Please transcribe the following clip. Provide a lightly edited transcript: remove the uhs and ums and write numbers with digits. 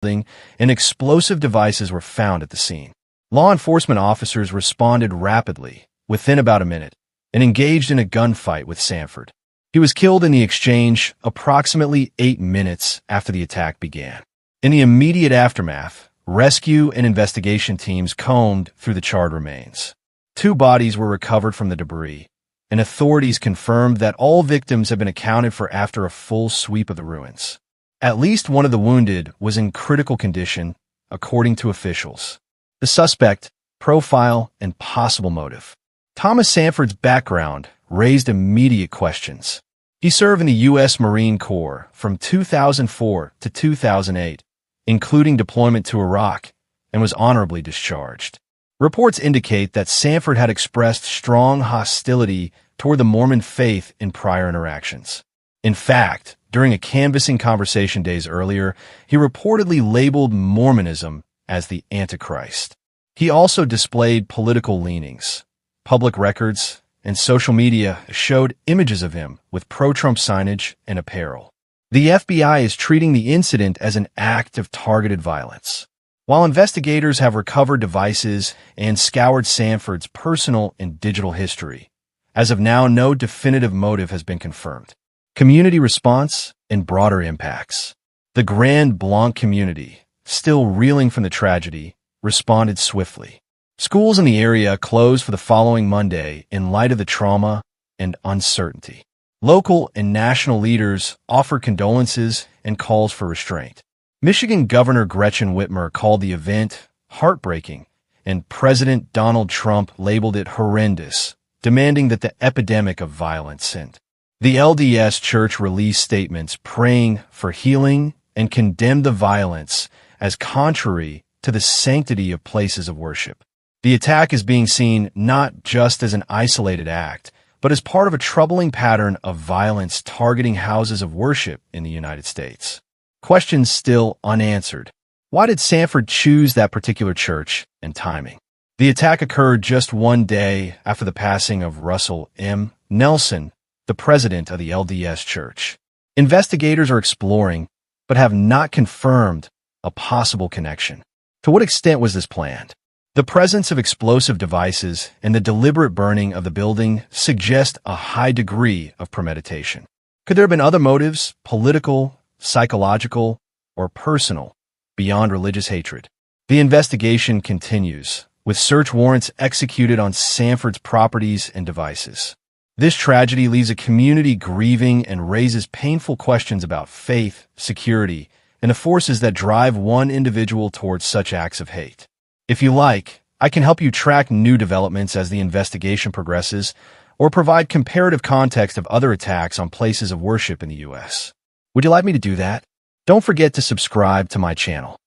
building, and explosive devices were found at the scene. Law enforcement officers responded rapidly, within about a minute, and engaged in a gunfight with Sanford. He was killed in the exchange approximately 8 minutes after the attack began. In the immediate aftermath, rescue and investigation teams combed through the charred remains. 2 bodies were recovered from the debris, and authorities confirmed that all victims had been accounted for after a full sweep of the ruins. At least one of the wounded was in critical condition, according to officials. The suspect, profile, and possible motive. Thomas Sanford's background raised immediate questions. He served in the U.S. Marine Corps from 2004 to 2008, including deployment to Iraq, and was honorably discharged. Reports indicate that Sanford had expressed strong hostility toward the Mormon faith in prior interactions. In fact, during a canvassing conversation days earlier, he reportedly labeled Mormonism as the Antichrist. He also displayed political leanings. Public records and social media showed images of him with pro-Trump signage and apparel. The FBI is treating the incident as an act of targeted violence. While investigators have recovered devices and scoured Sanford's personal and digital history, as of now, no definitive motive has been confirmed. Community response and broader impacts. The Grand Blanc community, still reeling from the tragedy, responded swiftly. Schools in the area closed for the following Monday in light of the trauma and uncertainty. Local and national leaders offered condolences and calls for restraint. Michigan Governor Gretchen Whitmer called the event heartbreaking, and President Donald Trump labeled it horrendous, demanding that the epidemic of violence end. The LDS Church released statements praying for healing and condemned the violence as contrary to the sanctity of places of worship. The attack is being seen not just as an isolated act, but as part of a troubling pattern of violence targeting houses of worship in the United States. Questions still unanswered. Why did Sanford choose that particular church and timing? The attack occurred just 1 day after the passing of Russell M. Nelson, the president of the LDS Church. Investigators are exploring, but have not confirmed, a possible connection. To what extent was this planned? The presence of explosive devices and the deliberate burning of the building suggest a high degree of premeditation. Could there have been other motives, political, psychological, or personal, beyond religious hatred? The investigation continues, with search warrants executed on Sanford's properties and devices. This tragedy leaves a community grieving and raises painful questions about faith, security, and the forces that drive one individual towards such acts of hate. If you like, I can help you track new developments as the investigation progresses, or provide comparative context of other attacks on places of worship in the U.S. Would you like me to do that? Don't forget to subscribe to my channel.